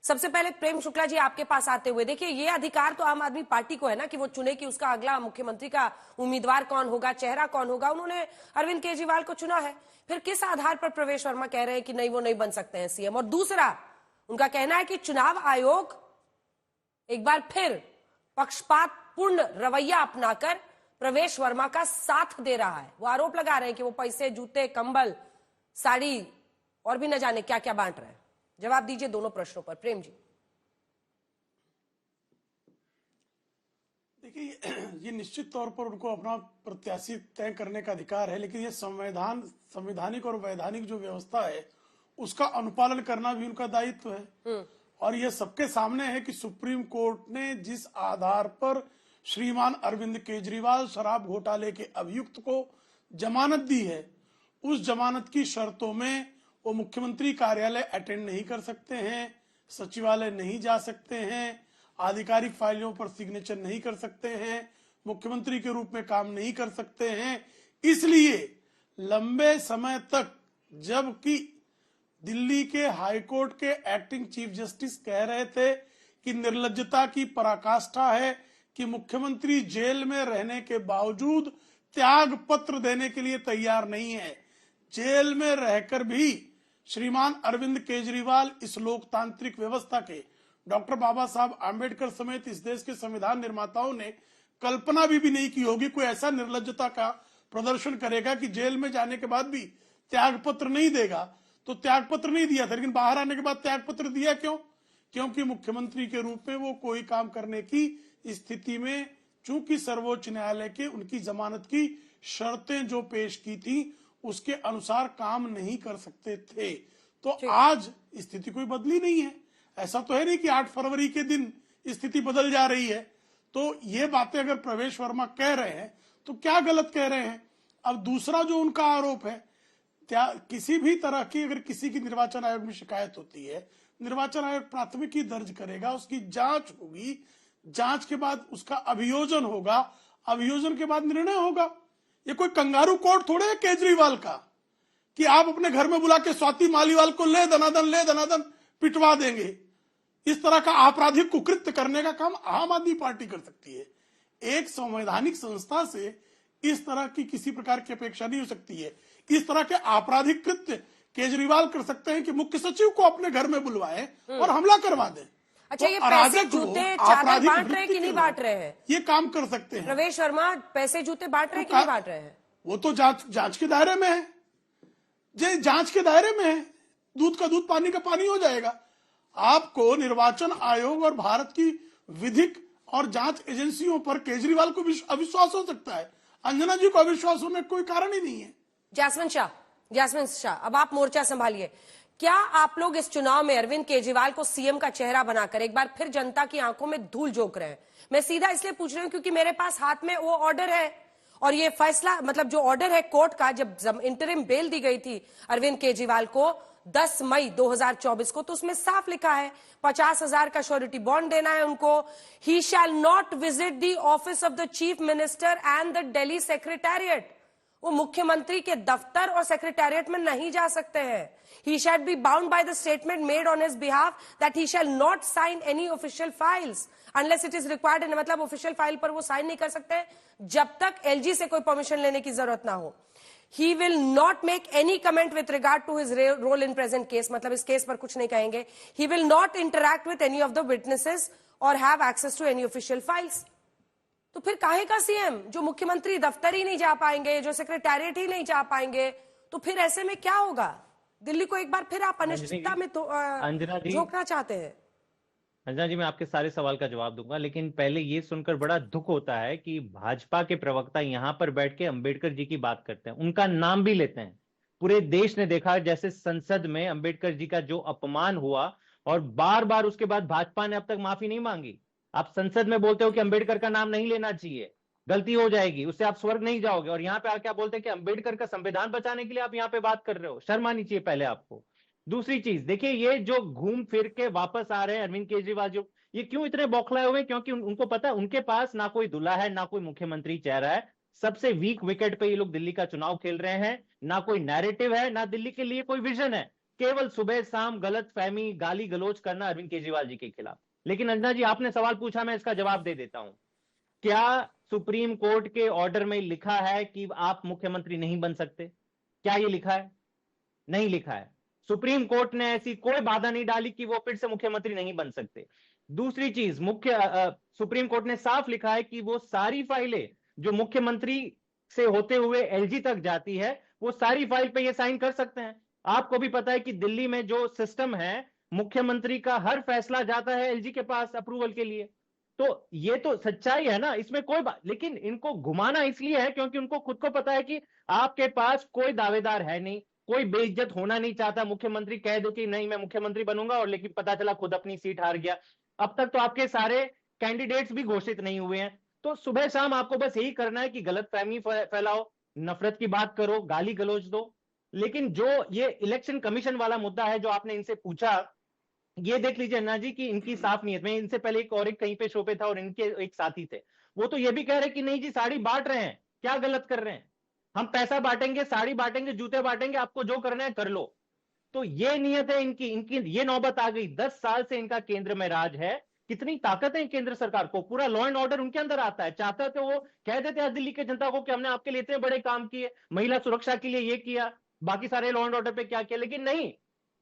सबसे पहले प्रेम शुक्ला जी आपके पास आते हुए, देखिए ये अधिकार तो आम आदमी पार्टी को है ना कि वो चुने कि उसका अगला मुख्यमंत्री का उम्मीदवार कौन होगा, चेहरा कौन होगा। उन्होंने अरविंद केजरीवाल को चुना है, फिर किस आधार पर प्रवेश वर्मा कह रहे हैं कि नहीं वो नहीं बन सकते हैं सीएम? और दूसरा, उनका कहना है कि चुनाव आयोग एक बार फिर पक्षपातपूर्ण रवैया अपनाकर प्रवेश वर्मा का साथ दे रहा है। वो आरोप लगा रहे हैं कि वो पैसे, जूते, कंबल, साड़ी और भी न जाने क्या क्या बांट रहे हैं। जवाब दीजिए दोनों प्रश्नों पर प्रेम जी। देखिए, ये निश्चित तौर पर उनको अपना प्रत्याशी तय करने का अधिकार है, लेकिन ये संवैधानिक और वैधानिक जो व्यवस्था है उसका अनुपालन करना भी उनका दायित्व है। और ये सबके सामने है कि सुप्रीम कोर्ट ने जिस आधार पर श्रीमान अरविंद केजरीवाल शराब घोटाले के अभियुक्त को जमानत दी है, उस जमानत की शर्तों में वो मुख्यमंत्री कार्यालय अटेंड नहीं कर सकते हैं, सचिवालय नहीं जा सकते हैं, आधिकारिक फाइलों पर सिग्नेचर नहीं कर सकते हैं, मुख्यमंत्री के रूप में काम नहीं कर सकते हैं। इसलिए लंबे समय तक, जबकि दिल्ली के हाईकोर्ट के एक्टिंग चीफ जस्टिस कह रहे थे कि निर्लज्जता की पराकाष्ठा है कि मुख्यमंत्री जेल में रहने के बावजूद त्याग पत्र देने के लिए तैयार नहीं है, जेल में रहकर भी श्रीमान अरविंद केजरीवाल इस लोकतांत्रिक व्यवस्था के, डॉक्टर बाबा साहब आंबेडकर समेत इस देश के संविधान निर्माताओं ने कल्पना भी नहीं की होगी, कोई ऐसा निर्लज्जता का प्रदर्शन करेगा कि जेल में जाने के बाद भी त्याग पत्र नहीं देगा। तो त्याग पत्र नहीं दिया था, लेकिन बाहर आने के बाद त्याग पत्र दिया क्यों? क्योंकि मुख्यमंत्री के रूप में वो कोई काम करने की स्थिति में, चूंकि सर्वोच्च न्यायालय के उनकी जमानत की शर्तें जो पेश की थी उसके अनुसार काम नहीं कर सकते थे। तो आज स्थिति कोई बदली नहीं है। ऐसा तो है नहीं कि 8 फरवरी के दिन स्थिति बदल जा रही है। तो ये बातें अगर प्रवेश वर्मा कह रहे हैं तो क्या गलत कह रहे हैं? अब दूसरा जो उनका आरोप है, किसी भी तरह की अगर किसी की निर्वाचन आयोग में शिकायत होती है, निर्वाचन आयोग प्राथमिकी दर्ज करेगा, उसकी जांच होगी, जांच के बाद उसका अभियोजन होगा, अभियोजन के बाद निर्णय होगा। ये कोई कंगारू कोर्ट थोड़े है केजरीवाल का कि आप अपने घर में बुला के स्वाति मालीवाल को ले दनादन पिटवा देंगे। इस तरह का आपराधिक कुकृत्य करने का काम आम आदमी पार्टी कर सकती है। एक संवैधानिक संस्था से इस तरह की किसी प्रकार की अपेक्षा नहीं हो सकती है। इस तरह के आपराधिक कृत्य केजरीवाल कर सकते हैं कि मुख्य सचिव को अपने घर में बुलवाएं और हमला करवा दें। अच्छा, ये पैसे, जूते, चादर बांट रहे हैं कि नहीं बांट रहे हैं? ये काम कर सकते हैं। प्रवेश वर्मा पैसे, जूते बांट रहे हैं कि नहीं बांट रहे हैं? वो तो जांच के दायरे में है। जांच के दायरे में है, दूध का दूध, पानी का पानी हो जाएगा। आपको निर्वाचन आयोग और भारत की विधिक और जांच एजेंसियों पर केजरीवाल को अविश्वास हो सकता है, अंजना जी को अविश्वास होने का कोई कारण ही नहीं है। जैस्मिन शाह, अब आप मोर्चा संभालिए। क्या आप लोग इस चुनाव में अरविंद केजरीवाल को सीएम का चेहरा बनाकर एक बार फिर जनता की आंखों में धूल झोंक रहे हैं? मैं सीधा इसलिए पूछ रही हूं क्योंकि मेरे पास हाथ में वो ऑर्डर है, और ये फैसला, मतलब जो ऑर्डर है कोर्ट का, जब इंटरिम बेल दी गई थी अरविंद केजरीवाल को 10 मई 2024 को, तो उसमें साफ लिखा है 50,000 का श्योरिटी बॉन्ड देना है उनको। He shall not visit the office of the chief minister and the Delhi secretariat. वो मुख्यमंत्री के दफ्तर और सेक्रेटेरिएट में नहीं जा सकते हैं। He shall be bound by the statement made on his behalf that he shall not sign any official files unless it is required। मतलब ऑफिशियल फाइल पर वो साइन नहीं कर सकते जब तक एलजी से कोई परमिशन लेने की जरूरत ना हो। He will not make any comment with regard to his role in present case। मतलब इस केस पर कुछ नहीं कहेंगे। He will not interact with any of the witnesses or have access to any official files। तो फिर काहे का सीएम? जो मुख्यमंत्री दफ्तर ही नहीं जा पाएंगे, जो सेक्रेटेरिएट ही नहीं जा पाएंगे, तो फिर ऐसे में क्या होगा? दिल्ली को एक बार फिर आप अनिश्चितता में तो झोंकना चाहते हैं। अंजना जी, मैं आपके सारे सवाल का जवाब दूंगा, लेकिन पहले ये सुनकर बड़ा दुख होता है कि भाजपा के प्रवक्ता यहाँ पर बैठ के अंबेडकर जी की बात करते हैं, उनका नाम भी लेते हैं। पूरे देश ने देखा जैसे संसद में अंबेडकर जी का जो अपमान हुआ, और बार बार उसके बाद भाजपा ने अब तक माफी नहीं मांगी। आप संसद में बोलते हो कि अंबेडकर का नाम नहीं लेना चाहिए, गलती हो जाएगी, उससे आप स्वर्ग नहीं जाओगे, और यहाँ पे आके आप बोलते हैं कि अंबेडकर का संविधान बचाने के लिए आप यहाँ पे बात कर रहे हो। शर्म आनी चाहिए पहले आपको। दूसरी चीज देखिए, ये जो घूम फिर के वापस आ रहे हैं अरविंद केजरीवाल, जो ये क्यों इतने बौखलाए हुए? क्योंकि उनको पता है उनके पास ना कोई दूल्हा है, ना कोई मुख्यमंत्री चेहरा है। सबसे वीक विकेट पे ये लोग दिल्ली का चुनाव खेल रहे हैं। ना कोई नैरेटिव है, ना दिल्ली के लिए कोई विजन है। केवल सुबह शाम गलत फहमी, गाली गलौज करना अरविंद केजरीवाल जी के खिलाफ। लेकिन अंजना जी, आपने सवाल पूछा, मैं इसका जवाब दे देता हूं। क्या सुप्रीम कोर्ट के ऑर्डर में लिखा है कि आप मुख्यमंत्री नहीं बन सकते? क्या ये लिखा है? नहीं लिखा है। सुप्रीम कोर्ट ने ऐसी कोई बाधा नहीं डाली कि वो फिर से मुख्यमंत्री नहीं बन सकते। दूसरी चीज, सुप्रीम कोर्ट ने साफ लिखा है कि वो सारी फाइलें जो मुख्यमंत्री से होते हुए एलजी तक जाती है, वो सारी फाइल पे ये साइन कर सकते हैं। आपको भी पता है कि दिल्ली में जो सिस्टम है, मुख्यमंत्री का हर फैसला जाता है एलजी के पास अप्रूवल के लिए। तो ये तो सच्चाई है ना, इसमें कोई बात। लेकिन इनको घुमाना इसलिए है क्योंकि उनको खुद को पता है कि आपके पास कोई दावेदार है नहीं, कोई बेइज्जत होना नहीं चाहता। मुख्यमंत्री कह दो कि नहीं मैं मुख्यमंत्री बनूंगा, और लेकिन पता चला खुद अपनी सीट हार गया। अब तक तो आपके सारे कैंडिडेट्स भी घोषित नहीं हुए हैं। तो सुबह शाम आपको बस यही करना है कि गलतफहमी फैलाओ, नफरत की बात करो, गाली गलौज दो। लेकिन जो ये इलेक्शन कमीशन वाला मुद्दा है जो आपने इनसे पूछा, ये देख लीजिए अन्ना जी कि इनकी साफ नीयत। मैं इनसे पहले एक कहीं पे शो पे था और इनके एक साथी थे, वो तो ये भी कह रहे कि नहीं जी साड़ी बांट रहे हैं, क्या गलत कर रहे हैं, हम पैसा बांटेंगे, साड़ी बांटेंगे, जूते बांटेंगे, आपको जो करना है कर लो। तो ये नियत है इनकी इनकी ये नौबत आ गई। 10 साल से इनका केंद्र में राज है। कितनी ताकत है केंद्र सरकार को, पूरा लॉ एंड ऑर्डर उनके अंदर आता है। चाहता तो वो कह देते आज दिल्ली की जनता को कि हमने आपके लिए इतने बड़े काम किए, महिला सुरक्षा के लिए ये किया, बाकी सारे लॉ एंड ऑर्डर पे क्या किया। लेकिन नहीं,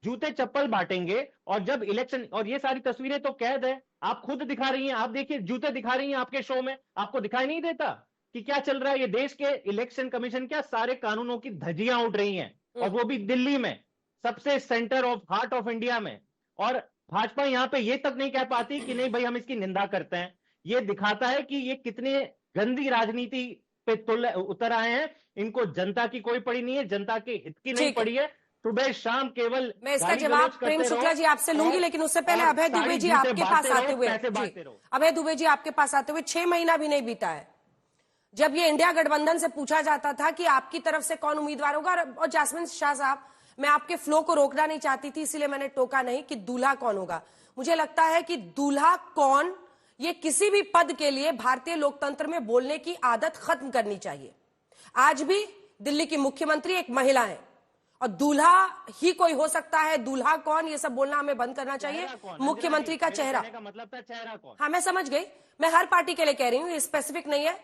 जूते चप्पल बांटेंगे। और जब इलेक्शन, और ये सारी तस्वीरें तो कैद है, आप खुद दिखा रही हैं, आप देखिए जूते दिखा रही हैं आपके शो में, आपको दिखाई नहीं देता कि क्या चल रहा है। ये देश के इलेक्शन कमीशन क्या सारे कानूनों की धज्जियां उड़ रही हैं, और वो भी दिल्ली में, सबसे centre of heart of India में। और भाजपा यहां पे ये तक नहीं कह पाती कि नहीं भाई हम इसकी निंदा करते हैं। ये दिखाता है कि ये कितने गंदी राजनीति पे उतर आए हैं। इनको जनता की कोई पड़ी नहीं है, जनता के हित की नहीं पड़ी है। सुबह शाम केवल मैं इसका जवाब प्रेम शुक्ला जी आपसे लूंगी, लेकिन उससे पहले अभय दुबे जी आपके पास आते हुए, अभय दुबे जी आपके पास आते हुए 6 महीना भी नहीं बीता है जब ये इंडिया गठबंधन से पूछा जाता था कि आपकी तरफ से कौन उम्मीदवार होगा। और जासमिन शाह साहब, मैं आपके फ्लो को रोकना नहीं चाहती थी, इसीलिए मैंने टोका नहीं कि दूल्हा कौन होगा। मुझे लगता है कि दूल्हा कौन, ये किसी भी पद के लिए भारतीय लोकतंत्र में बोलने की आदत खत्म करनी चाहिए। आज भी दिल्ली की मुख्यमंत्री एक महिला है, और दूल्हा ही कोई हो सकता है, दूल्हा कौन, ये सब बोलना हमें बंद करना चाहिए। मुख्यमंत्री का चेहरा का मतलब था चेहरा कौन। हाँ, मैं समझ गई, मैं हर पार्टी के लिए कह रही हूँ, ये स्पेसिफिक नहीं है।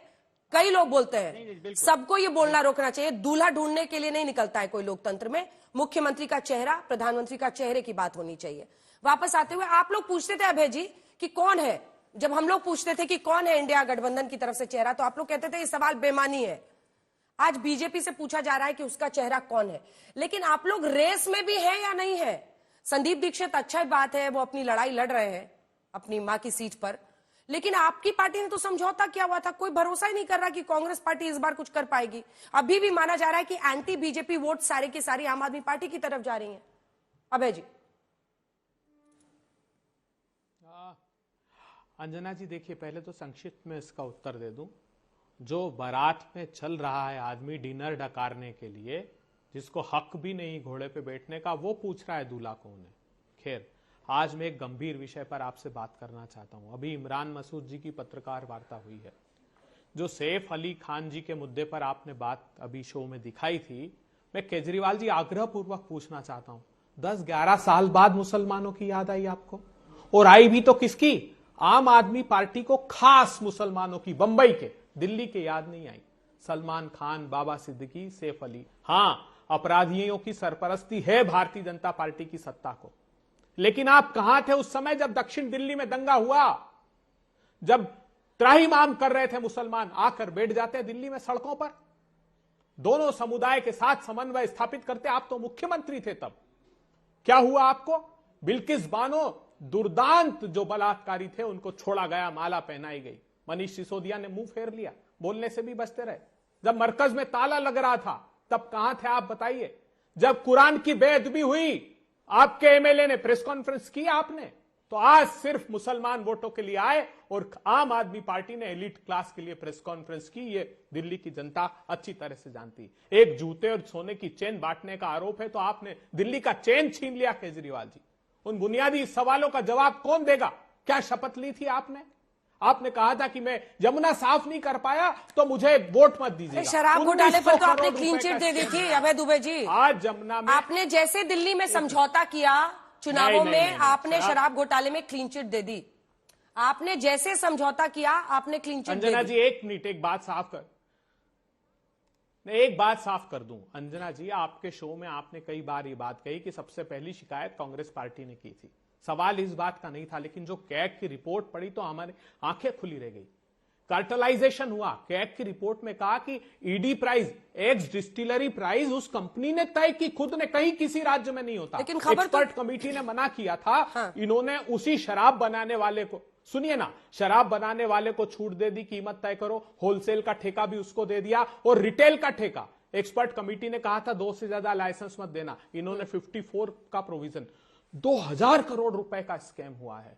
कई लोग बोलते हैं, सबको ये बोलना रोकना चाहिए। दूल्हा ढूंढने के लिए नहीं निकलता है कोई लोकतंत्र में। मुख्यमंत्री का चेहरा, प्रधानमंत्री का चेहरे की बात होनी चाहिए। वापस आते हुए, आप लोग पूछते थे अभय जी कि कौन है, जब हम लोग पूछते थे कि कौन है इंडिया गठबंधन की तरफ से चेहरा, तो आप लोग कहते थे ये सवाल बेमानी है। आज बीजेपी से पूछा जा रहा है कि उसका चेहरा कौन है, लेकिन आप लोग रेस में भी है या नहीं है। संदीप दीक्षित, अच्छा बात है, वो अपनी लड़ाई लड़ रहे हैं अपनी मां की सीट पर, लेकिन आपकी पार्टी ने तो समझौता किया हुआ था। कोई भरोसा ही नहीं कर रहा कि कांग्रेस पार्टी इस बार कुछ कर पाएगी। अभी भी माना जा रहा है कि एंटी बीजेपी वोट सारे की सारी आम आदमी पार्टी की तरफ जा रही हैं। अभय जी। अंजना जी, देखिए पहले तो संक्षिप्त में इसका उत्तर दे दूं। जो बारात में चल रहा है आदमी डिनर डकारने के लिए, जिसको हक भी नहीं घोड़े पे बैठने का, वो पूछ रहा है दूल्हा कौन है। खैर, आज मैं एक गंभीर विषय पर आपसे बात करना चाहता हूं। अभी इमरान मसूद जी की पत्रकार वार्ता हुई है, जो सैफ अली खान जी के मुद्दे पर आपने बात अभी शो में दिखाई थी। मैं केजरीवाल जी आग्रह पूर्वक पूछना चाहता हूं, 10-11 साल बाद मुसलमानों की याद आई आपको, और आई भी तो किसकी? आम आदमी पार्टी को, खास मुसलमानों की, बंबई के, दिल्ली के याद नहीं आई। सलमान खान, बाबा सिद्दीकी, सैफ अली। हां, अपराधियों की सरपरस्ती है भारतीय जनता पार्टी की सत्ता को, लेकिन आप कहां थे उस समय जब दक्षिण दिल्ली में दंगा हुआ, जब त्राहिमाम कर रहे थे मुसलमान, आकर बैठ जाते दिल्ली में सड़कों पर, दोनों समुदाय के साथ समन्वय स्थापित करते। आप तो मुख्यमंत्री थे तब। क्या हुआ आपको? बिल्किस बानो, दुर्दांत जो बलात्कारी थे, उनको छोड़ा गया, माला पहनाई गई। मनीष सिसोदिया ने मुंह फेर लिया, बोलने से भी बचते रहे। जब मरकज में ताला लग रहा था तब कहां थे आप, बताइए। जब कुरान की बेअदबी हुई, आपके एमएलए ने प्रेस कॉन्फ्रेंस की आपने। तो आज सिर्फ मुसलमान वोटों के लिए आए और आम आदमी पार्टी ने एलिट क्लास के लिए प्रेस कॉन्फ्रेंस की। ये दिल्ली की जनता अच्छी तरह से जानती। एक जूते और सोने की चेन बांटने का आरोप है, तो आपने दिल्ली का चेन छीन लिया केजरीवाल जी। उन बुनियादी सवालों का जवाब कौन देगा? क्या शपथ ली थी आपने? आपने कहा था कि मैं यमुना साफ नहीं कर पाया तो मुझे वोट मत दीजिएगा। शराब घोटाले पर तो 1900 आपने करोड़ क्लीन रुपए चिट का दे दी स्कैम थी हुआ। अभय दुबे जी। आज जमुना में आपने जैसे दिल्ली में समझौता किया चुनावों नहीं, में, नहीं, आपने शराब घोटाले में क्लीन चिट दे दी। आपने जैसे समझौता किया आपने क्लीन चिट दे अंजना दी। जी एक मिनट, एक बात साफ कर दूं। अंजना जी, आपके शो में आपने कई बार ये बात कही कि सबसे पहली शिकायत कांग्रेस पार्टी ने की थी। सवाल इस बात का नहीं था, लेकिन जो कैग की रिपोर्ट पड़ी तो हमारी आंखें खुली रह गई। कार्टेलाइजेशन हुआ। कैग की रिपोर्ट में कहा कि ED price, x distillery price उस कंपनी ने तय की, खुद ने, कहीं किसी राज्य में नहीं होता। लेकिन खबर एक्सपर्ट कमेटी ने मना किया था। हाँ। इन्होंने उसी शराब बनाने वाले को, सुनिए ना, शराब बनाने वाले को छूट दे दी, कीमत तय करो, होलसेल का ठेका भी उसको दे दिया और रिटेल का ठेका एक्सपर्ट कमेटी ने कहा था 2 से ज्यादा लाइसेंस मत देना। इन्होंने 54 का प्रोविजन। 2000 करोड़ रुपए का स्कैम हुआ है।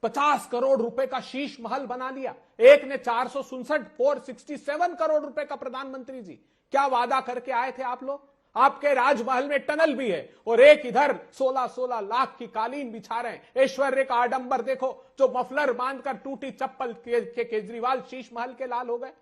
50 करोड़ रुपए का शीश महल बना लिया। एक ने 467 करोड़ रुपए का। प्रधानमंत्री जी, क्या वादा करके आए थे आप लोग? आपके राजमहल में टनल भी है और एक इधर 16-16 लाख की कालीन बिछा रहे हैं। ऐश्वर्य का आडंबर देखो, जो मफलर बांधकर टूटी चप्पल के केजरीवाल शीश महल के लाल हो गए।